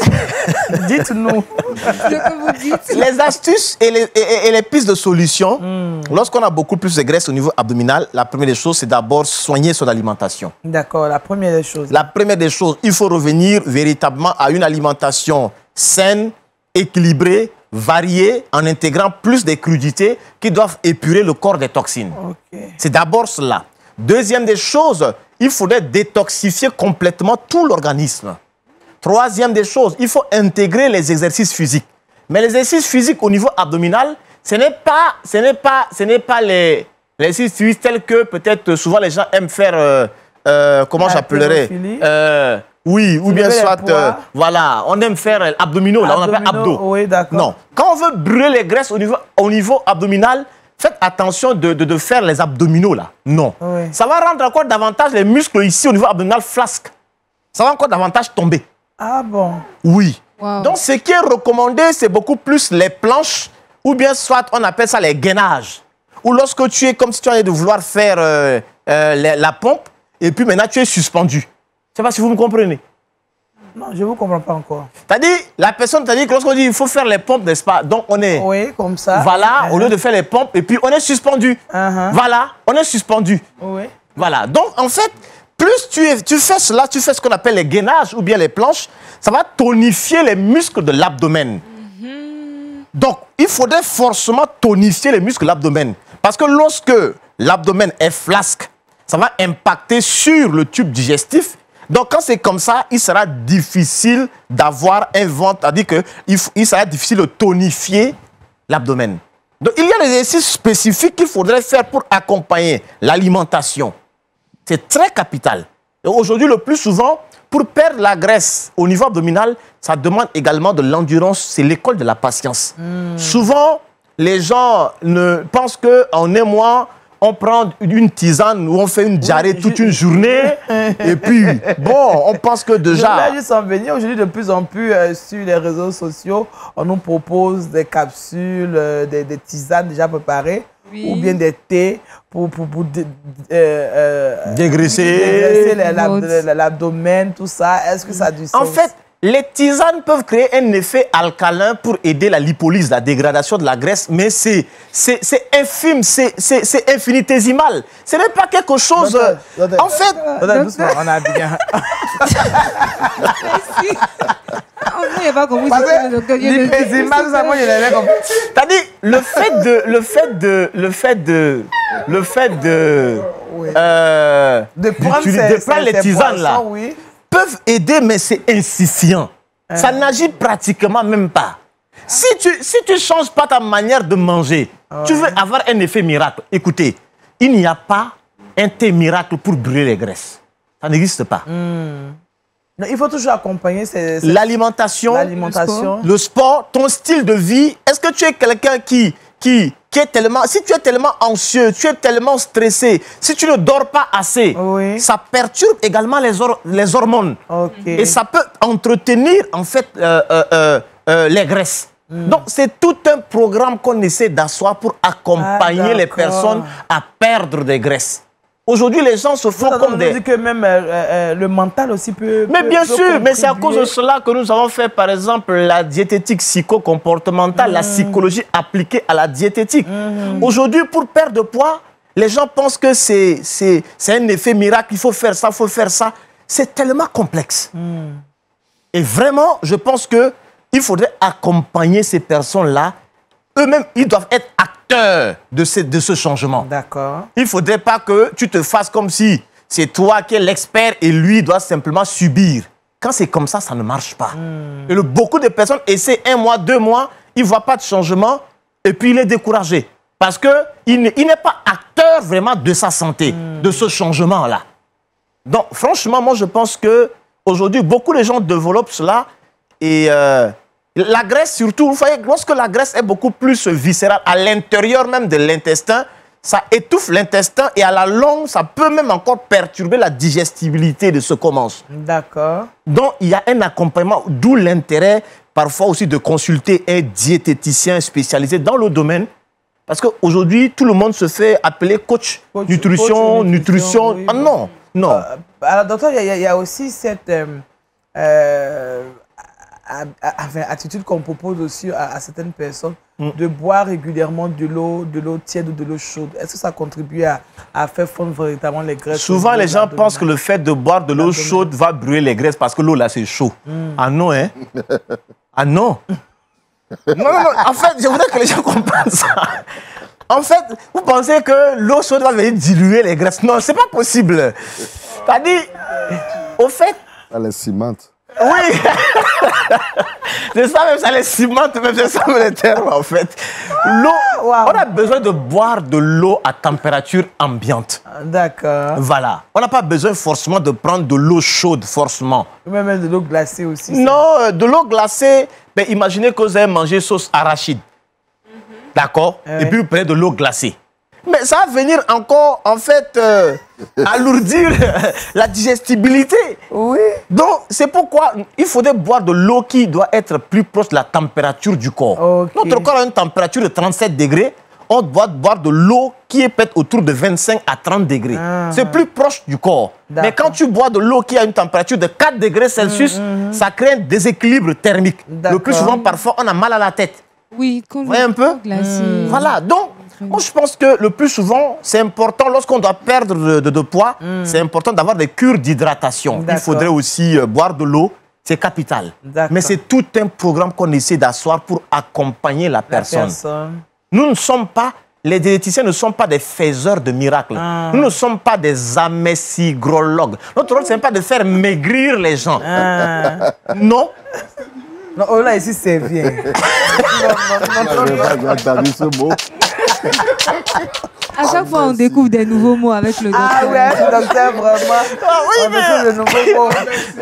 Dites-nous. Ce que vous dites. Les astuces et les pistes de solutions, lorsqu'on a beaucoup plus de graisse au niveau abdominal, la première des choses, c'est d'abord soigner son alimentation. D'accord, la première des choses. La première des choses, il faut revenir véritablement à une alimentation saine, équilibrée, variée, en intégrant plus des crudités qui doivent épurer le corps des toxines. C'est d'abord cela. Deuxième des choses, il faudrait détoxifier complètement tout l'organisme. Troisième des choses, il faut intégrer les exercices physiques. Mais les exercices physiques au niveau abdominal, ce n'est pas les exercices physiques tels que peut-être souvent les gens aiment faire, comment j'appellerais oui, ou bien soit, voilà, on aime faire abdominaux, là, on appelle abdos. Oui, d'accord. Non, quand on veut brûler les graisses au niveau abdominal, faites attention de faire les abdominaux, là. Non. Ça va rendre encore davantage les muscles ici au niveau abdominal flasques. Ça va encore davantage tomber. Ah bon? Oui. Donc, ce qui est recommandé, c'est beaucoup plus les planches, ou bien soit, on appelle ça les gainages. Ou lorsque tu es comme si tu allais de vouloir faire la pompe, et puis maintenant tu es suspendu. Je ne sais pas si vous me comprenez. Non, je ne vous comprends pas encore. C'est-à-dire, la personne t'a dit que lorsqu'on dit qu'il faut faire les pompes, n'est-ce pas? Donc on est... Oui, comme ça. Voilà, au lieu de faire les pompes, et puis on est suspendu. Voilà, on est suspendu. Oui. Voilà, donc en fait, plus tu fais cela, tu fais ce qu'on appelle les gainages ou bien les planches, ça va tonifier les muscles de l'abdomen. Donc, il faudrait forcément tonifier les muscles de l'abdomen. Parce que lorsque l'abdomen est flasque, ça va impacter sur le tube digestif. Donc, quand c'est comme ça, il sera difficile d'avoir un ventre, c'est-à-dire qu'il sera difficile de tonifier l'abdomen. Donc, il y a des exercices spécifiques qu'il faudrait faire pour accompagner l'alimentation. C'est très capital. Et aujourd'hui, le plus souvent, pour perdre la graisse au niveau abdominal, ça demande également de l'endurance. C'est l'école de la patience. Souvent, les gens pensent qu'en un mois, on prend une tisane ou on fait une diarrhée toute une journée. Et puis, bon, on pense que déjà... Je voulais venir aujourd'hui de plus en plus sur les réseaux sociaux. On nous propose des capsules, des tisanes déjà préparées. Ou bien des thés pour dégraisser l'abdomen, tout ça. Est-ce que ça a du sens? En fait, les tisanes peuvent créer un effet alcalin pour aider la lipolyse, la dégradation de la graisse, mais c'est infime, c'est infinitésimal. Ce n'est pas quelque chose... En fait... doucement, on a bien... Il n'y a pas compris. C'est-à-dire, le fait de prendre les tisanes là, oui, peuvent aider, mais c'est insuffisant. Ça n'agit pratiquement même pas. Si tu ne changes pas ta manière de manger, tu veux avoir un effet miracle. Écoutez, il n'y a pas un thé miracle pour brûler les graisses. Ça n'existe pas. Non, il faut toujours accompagner l'alimentation, le sport, ton style de vie. Est-ce que tu es quelqu'un qui est tellement... Si tu es tellement anxieux, tu es tellement stressé, si tu ne dors pas assez, ça perturbe également les hormones. Et ça peut entretenir, en fait, les graisses. Donc, c'est tout un programme qu'on essaie d'asseoir pour accompagner les personnes à perdre des graisses. Aujourd'hui, les gens se font comme des... dit que même le mental aussi peut... Mais bien sûr, mais c'est à cause de cela que nous avons fait, par exemple, la diététique psycho-comportementale, la psychologie appliquée à la diététique. Aujourd'hui, pour perdre de poids, les gens pensent que c'est un effet miracle, il faut faire ça, il faut faire ça. C'est tellement complexe. Et vraiment, je pense qu'il faudrait accompagner ces personnes-là. Eux-mêmes, ils doivent être acteurs de ce changement. D'accord. Il ne faudrait pas que tu te fasses comme si c'est toi qui es l'expert et lui doit simplement subir. Quand c'est comme ça, ça ne marche pas. Et beaucoup de personnes essaient 1 mois, 2 mois, ils ne voient pas de changement et puis il est découragé. Parce qu'il n'est pas acteur vraiment de sa santé, de ce changement-là. Donc, franchement, moi, je pense qu'aujourd'hui, beaucoup de gens développent cela et... la graisse, surtout, vous voyez, lorsque la graisse est beaucoup plus viscérale, à l'intérieur même de l'intestin, ça étouffe l'intestin et à la longue, ça peut même encore perturber la digestibilité de ce qu'on mange. D'accord. Donc, il y a un accompagnement, d'où l'intérêt parfois aussi de consulter un diététicien spécialisé dans le domaine. Parce qu'aujourd'hui, tout le monde se fait appeler coach nutrition. Oui, ah non, non. Alors, docteur, il y a aussi cette... attitude qu'on propose aussi à certaines personnes de boire régulièrement de l'eau tiède ou de l'eau chaude. Est-ce que ça contribue à faire fondre véritablement les graisses? Souvent, les gens pensent que le fait de boire de l'eau chaude va brûler les graisses parce que l'eau là, c'est chaud. Ah non, hein? Ah non. Non. En fait, je voudrais que les gens comprennent ça. En fait, vous pensez que l'eau chaude va venir diluer les graisses? Non, c'est pas possible. C'est-à-dire, au fait... Elle est cimente. Oui, c'est ça même, ça les cimente, même c'est ça le terme en fait. L'eau, on a besoin de boire de l'eau à température ambiante. D'accord. Voilà, on n'a pas besoin forcément de prendre de l'eau chaude forcément. Même de l'eau glacée aussi. Non, de l'eau glacée, ben, imaginez que vous avez mangé sauce arachide. D'accord. Et puis vous prenez de l'eau glacée. Mais ça va venir encore, en fait, alourdir la digestibilité. Oui. Donc, c'est pourquoi il faudrait boire de l'eau qui doit être plus proche de la température du corps. Notre corps a une température de 37 degrés. On doit boire de l'eau qui est peut-être autour de 25 à 30 degrés. C'est plus proche du corps. Mais quand tu bois de l'eau qui a une température de 4 degrés Celsius, ça crée un déséquilibre thermique. Le plus souvent, parfois, on a mal à la tête. Oui, quand vous voyez un peu Voilà, donc, moi je pense que le plus souvent, c'est important, lorsqu'on doit perdre de poids, c'est important d'avoir des cures d'hydratation. Il faudrait aussi boire de l'eau, c'est capital. Mais c'est tout un programme qu'on essaie d'asseoir pour accompagner la personne. Nous ne sommes pas, les diététiciens ne sont pas des faiseurs de miracles. Nous ne sommes pas des amessigrologues. Notre rôle, ce n'est pas de faire maigrir les gens. Non. Non, oh là, ici, c'est bien. J'ai entendu ce mot. À chaque fois, on découvre des nouveaux mots avec le docteur. Ah ouais, le docteur, vraiment. On découvre de nouveaux mots.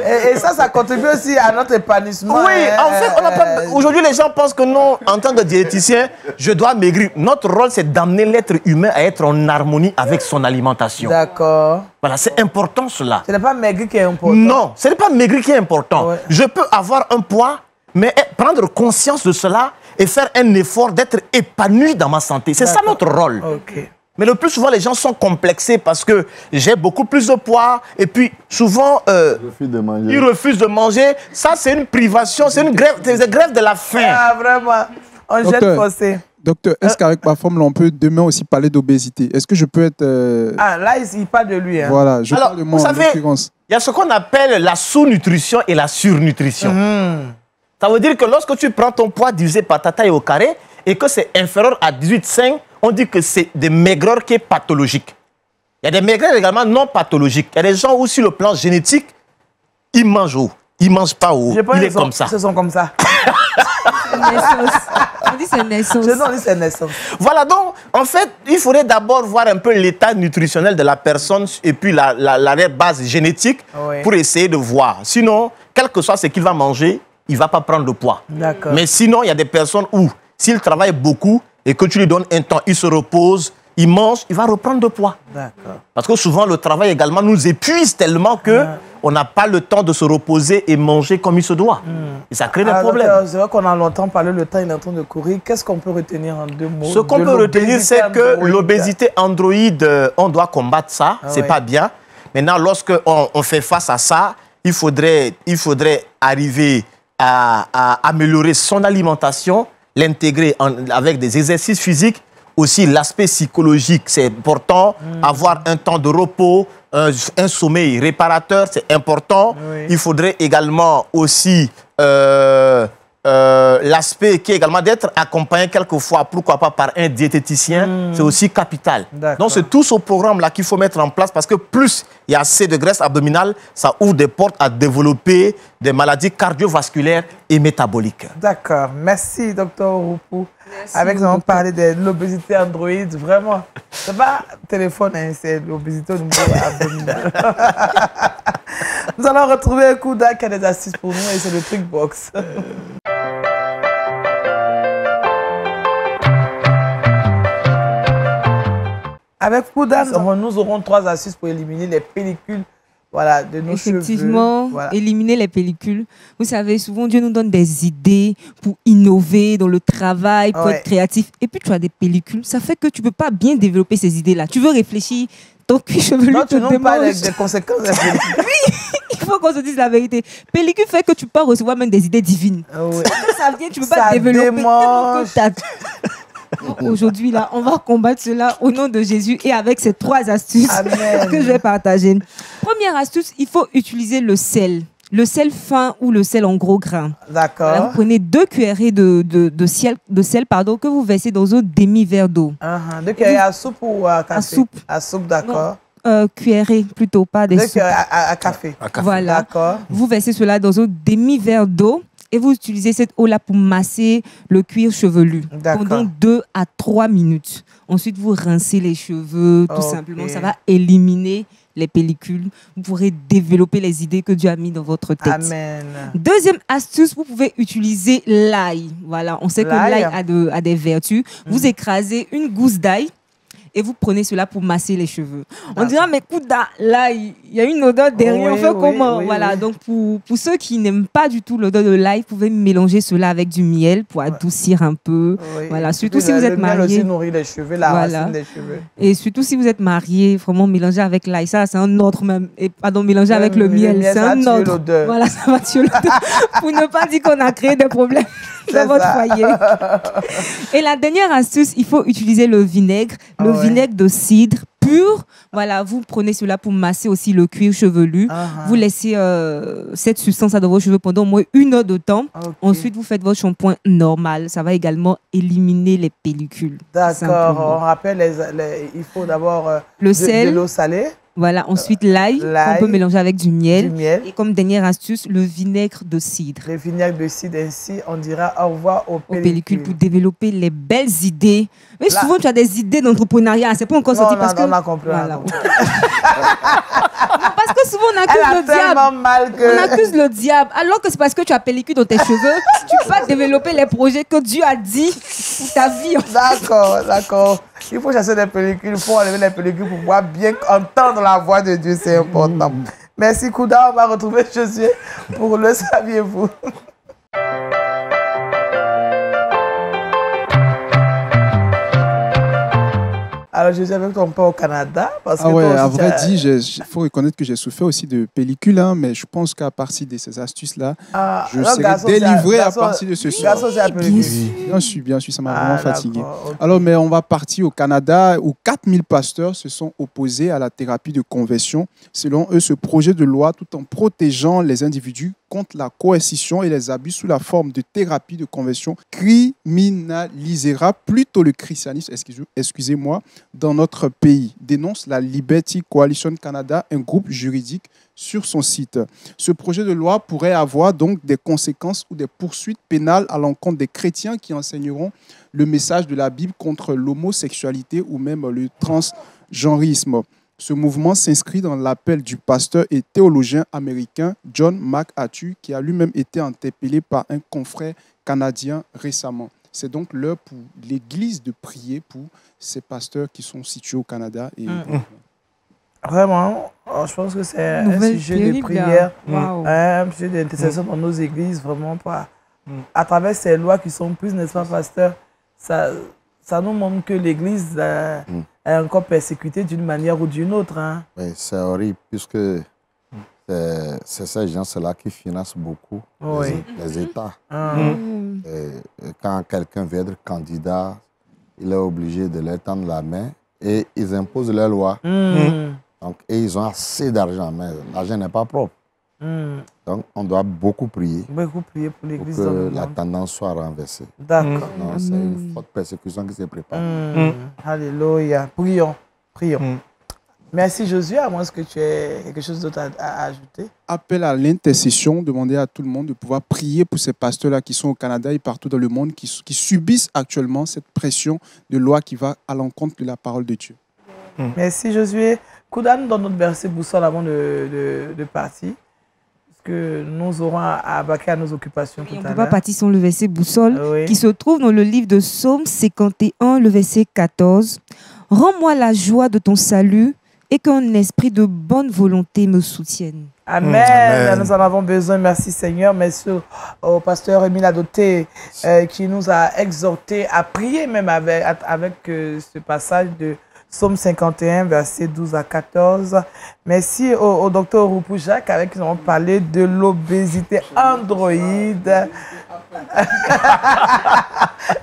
Et ça contribue aussi à notre épanouissement. Oui, en fait, aujourd'hui, les gens pensent que non, en tant que diététicien, je dois maigrir. Notre rôle, c'est d'amener l'être humain à être en harmonie avec son alimentation. D'accord. Voilà, c'est important cela. Ce n'est pas maigrir qui est important. Non, ce n'est pas maigrir qui est important. Ouais. Je peux avoir un poids, mais prendre conscience de cela et faire un effort d'être épanoui dans ma santé. C'est ça notre rôle. Mais le plus souvent, les gens sont complexés parce que j'ai beaucoup plus de poids et puis souvent, ils refusent de manger. Ça, c'est une privation, c'est une grève de la faim. Ah, vraiment, on gêne forcé. Docteur, est-ce qu'avec ma forme, on peut demain aussi parler d'obésité? Est-ce que je peux être... Ah, là, il parle de lui. Hein. Voilà, je parle de moi en l'occurrence. Il y a ce qu'on appelle la sous-nutrition et la surnutrition. Ça veut dire que lorsque tu prends ton poids divisé par ta taille au carré et que c'est inférieur à 18,5, on dit que c'est des maigreurs qui est pathologique. Il y a des maigreurs également non pathologiques. Il y a des gens où, sur le plan génétique, ils mangent haut. Ils ne mangent pas haut. Il est comme ça. Ce sont comme ça. On dit c'est naissance. Non, on dit c'est naissance. Voilà, donc, en fait, il faudrait d'abord voir un peu l'état nutritionnel de la personne et puis la base génétique pour essayer de voir. Sinon, quel que soit ce qu'il va manger, il ne va pas prendre de poids. D'accord. Mais sinon, il y a des personnes où, s'il travaille beaucoup et que tu lui donnes un temps, il se repose, il mange, il va reprendre de poids. D'accord. Parce que souvent, le travail également nous épuise tellement que on n'a pas le temps de se reposer et manger comme il se doit. Et ça crée des problèmes. C'est vrai qu'on a longtemps parlé, le temps il est en train de courir. Qu'est-ce qu'on peut retenir en 2 mots? Ce qu'on peut retenir, c'est que l'obésité androïde, on doit combattre ça. C'est pas bien. Maintenant, lorsqu'on fait face à ça, il faudrait arriver à améliorer son alimentation, l'intégrer avec des exercices physiques. Aussi, l'aspect psychologique, c'est important. Avoir un temps de repos, un sommeil réparateur, c'est important. Oui. Il faudrait également aussi l'aspect qui est également d'être accompagné quelquefois, pourquoi pas par un diététicien, c'est aussi capital. Donc, c'est tout ce programme-là qu'il faut mettre en place parce que plus il y a assez de graisse abdominale, ça ouvre des portes à développer des maladies cardiovasculaires et métaboliques. D'accord. Merci, Dr. Roupou. Merci Avec nous, on beaucoup. parlait de l'obésité androïde. Vraiment, c'est pas téléphone, hein, c'est l'obésité au niveau abdominal. Nous allons retrouver Kouda qui a des astuces pour nous et c'est le Trick Box. Avec Kouda, nous aurons 3 astuces pour éliminer les pellicules, voilà, de nos Effectivement, cheveux. Voilà. éliminer les pellicules. Vous savez, souvent Dieu nous donne des idées pour innover dans le travail, pour être créatif. Et puis tu as des pellicules, ça fait que tu ne peux pas bien développer ces idées-là. Tu veux réfléchir, ton cuir chevelu te Tu n'as pas démange. des conséquences des pellicules. Oui, il faut qu'on se dise la vérité. Pellicule fait que tu peux recevoir même des idées divines. Oui. Quand ça vient, tu ne peux Ça pas développer. démange. Aujourd'hui, là, on va combattre cela au nom de Jésus et avec ces 3 astuces Amen. que je vais partager. Première astuce, il faut utiliser le sel. Le sel fin ou le sel en gros grains. D'accord. Voilà, vous prenez 2 cuillerées de sel que vous versez dans un demi-verre d'eau. 2 cuillerées à soupe ou à café? À soupe. À soupe, d'accord. Cuillerées plutôt, pas des 2 soupes. cuillerées à café. Voilà. D'accord. Vous versez cela dans un demi-verre d'eau et vous utilisez cette eau-là pour masser le cuir chevelu pendant 2 à 3 minutes. Ensuite, vous rincez les cheveux, tout simplement. Ça va éliminer les pellicules. Vous pourrez développer les idées que Dieu a mis dans votre tête. Amen. Deuxième astuce, vous pouvez utiliser l'ail. Voilà, on sait que l'ail a des vertus. Vous écrasez une gousse d'ail et vous prenez cela pour masser les cheveux. On dira, mais Kouda, là, il y a une odeur derrière, on fait comment? Voilà, donc pour ceux qui n'aiment pas du tout l'odeur de l'ail, vous pouvez mélanger cela avec du miel pour adoucir un peu. Voilà, surtout si vous êtes marié. Le miel aussi nourrit les cheveux, la racine des cheveux. Et surtout si vous êtes marié, vraiment mélanger avec l'ail, ça c'est un autre même. Et pardon, mélanger avec le miel, c'est un autre. Voilà, ça va tuer l'odeur. Pour ne pas dire qu'on a créé des problèmes dans votre foyer. Et la dernière astuce, il faut utiliser le vinaigre, vinaigre de cidre pur. Voilà, vous prenez cela pour masser aussi le cuir chevelu. Vous laissez cette substance dans vos cheveux pendant au moins 1 heure de temps. Ensuite, vous faites votre shampoing normal. Ça va également éliminer les pellicules. D'accord. On rappelle, il faut d'abord le sel, de l'eau salée. Voilà, ensuite l'ail, qu'on peut mélanger avec du miel. Et comme dernière astuce, le vinaigre de cidre. Le vinaigre de cidre, ainsi, on dira au revoir aux pellicules. Pour développer les belles idées. Mais souvent, tu as des idées d'entrepreneuriat. C'est pas encore sorti parce que... On a compris. Voilà. Parce que souvent, on accuse le diable. Mal que... On accuse le diable. Alors que c'est parce que tu as pellicule dans tes cheveux, tu peux pas développer les projets que Dieu a dit pour ta vie. D'accord, d'accord. Il faut chasser les pellicules, il faut enlever les pellicules pour pouvoir bien entendre la voix de Dieu, c'est important. Merci Kouda, on va retrouver Josué pour le saviez-vous. Alors, je suis avec ton père au Canada. Parce que à vrai dire, il faut reconnaître que j'ai souffert aussi de pellicule, hein, mais je pense qu'à partir de ces astuces-là, je serai délivré à partir de ce soir. Bien sûr, ça m'a vraiment fatigué. Okay. Alors, mais on va partir au Canada où 4000 pasteurs se sont opposés à la thérapie de conversion. Selon eux, ce projet de loi, tout en protégeant les individus contre la coercition et les abus sous la forme de thérapie de conversion criminalisera plutôt le christianisme, excusez-moi, dans notre pays, dénonce la Liberty Coalition Canada, un groupe juridique sur son site. Ce projet de loi pourrait avoir donc des conséquences ou des poursuites pénales à l'encontre des chrétiens qui enseigneront le message de la Bible contre l'homosexualité ou même le transgenrisme. Ce mouvement s'inscrit dans l'appel du pasteur et théologien américain John MacArthur, qui a lui-même été interpellé par un confrère canadien récemment. C'est donc l'heure pour l'Église de prier pour ces pasteurs qui sont situés au Canada. Et Vraiment, je pense que c'est un sujet de prière, un sujet d'intercession dans nos églises, vraiment pas. À travers ces lois qui sont prises, n'est-ce pas, pasteur, ça nous montre que l'Église est encore persécutée d'une manière ou d'une autre. Hein. Oui, c'est horrible, puisque c'est ces gens-là qui financent beaucoup les États. Et quand quelqu'un veut être candidat, il est obligé de leur tendre la main et ils imposent leurs lois. Donc, et ils ont assez d'argent, mais l'argent n'est pas propre. Donc, on doit beaucoup prier. Beaucoup prier pour l'Église. Pour que la tendance soit renversée. D'accord. C'est une forte persécution qui se prépare. Alléluia. Prions. Merci Josué, à moins que tu aies quelque chose d'autre à ajouter. Appel à l'intercession, demander à tout le monde de pouvoir prier pour ces pasteurs-là qui sont au Canada et partout dans le monde, qui subissent actuellement cette pression de loi qui va à l'encontre de la parole de Dieu. Merci Josué. Koudane, dans notre verset boussole avant de partir, parce que nous aurons à vaquer à nos occupations tout à l'heure. On ne peut pas partir sans le verset boussole qui se trouve dans le livre de Psaume 51, le verset 14. « Rends-moi la joie de ton salut et qu'un esprit de bonne volonté me soutienne. » Amen. Nous en avons besoin. Merci Seigneur. Merci au pasteur Émile Adoté qui nous a exhortés à prier même avec ce passage de Psaume 51, versets 12 à 14. Merci au docteur Roupou Jacques avec qui nous avons parlé de l'obésité androïde.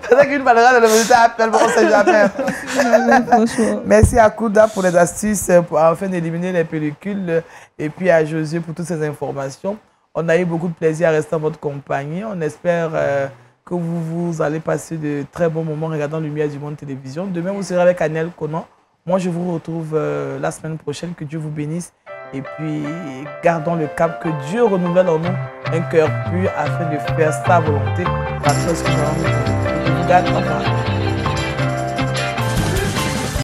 Peut-être qu'une parlera de l'obésité appelle, bon, on ne sait jamais. Merci à Kouda pour les astuces afin d'éliminer les pellicules et puis à Josué pour toutes ces informations. On a eu beaucoup de plaisir à rester en votre compagnie. On espère que vous allez passer de très bons moments en regardant Lumière du Monde Télévision. Demain, vous serez avec Aniel Conan. Moi, je vous retrouve la semaine prochaine. Que Dieu vous bénisse. Et puis, gardons le cap. Que Dieu renouvelle en nous un cœur pur afin de faire sa volonté. Je vous garde. Au revoir.